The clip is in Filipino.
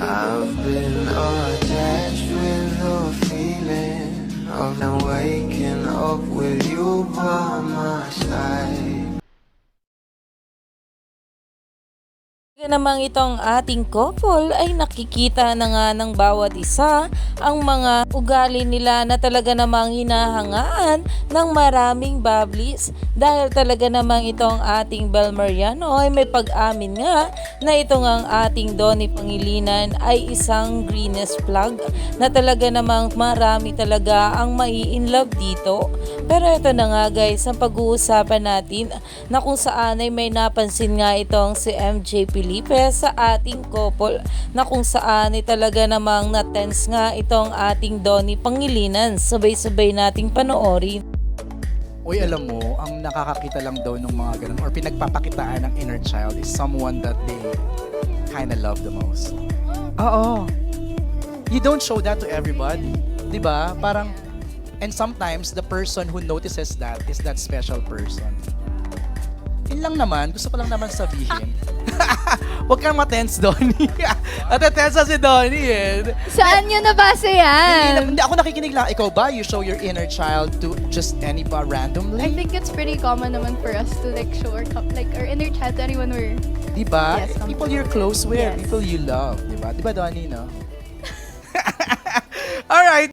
I've been attached with the feeling of now waking up with you by my side. Namang itong ating couple ay nakikita na nga ng bawat isa ang mga ugali nila na talaga namang hinahangaan ng maraming bubblies dahil talaga namang itong ating Bel Mariano ay may pag-amin nga na itong ang ating Donnie Pangilinan ay isang greenest plug na talaga namang marami talaga ang mai-inlove dito. Pero ito na nga guys, ang pag-uusapan natin na kung saan ay may napansin nga itong si MJ Felipe sa ating couple na kung saan ay talaga namang na-tense nga itong ating Donnie Pangilinan. Sabay-sabay nating panoorin. Uy, alam mo, ang nakakakita lang daw ng mga ganun or pinagpapakitaan ng inner child is someone that they kinda love the most. Oo. You don't show that to everybody. 'Di ba? Parang, and sometimes the person who notices that is that special person. Yun lang naman, gusto ko lang naman sabihin. Huwag kang matense, Donnie. Natetense si Donnie eh. Saan nyo nabasa yan? Hindi ako nakikinig lang. Ikaw ba, you show your inner child to just anybody randomly? I think it's pretty common naman for us to like show our inner child to anyone we're... Diba? Yes, People you're close with, yes. people you love. Diba? Diba, Donnie, no? Alright.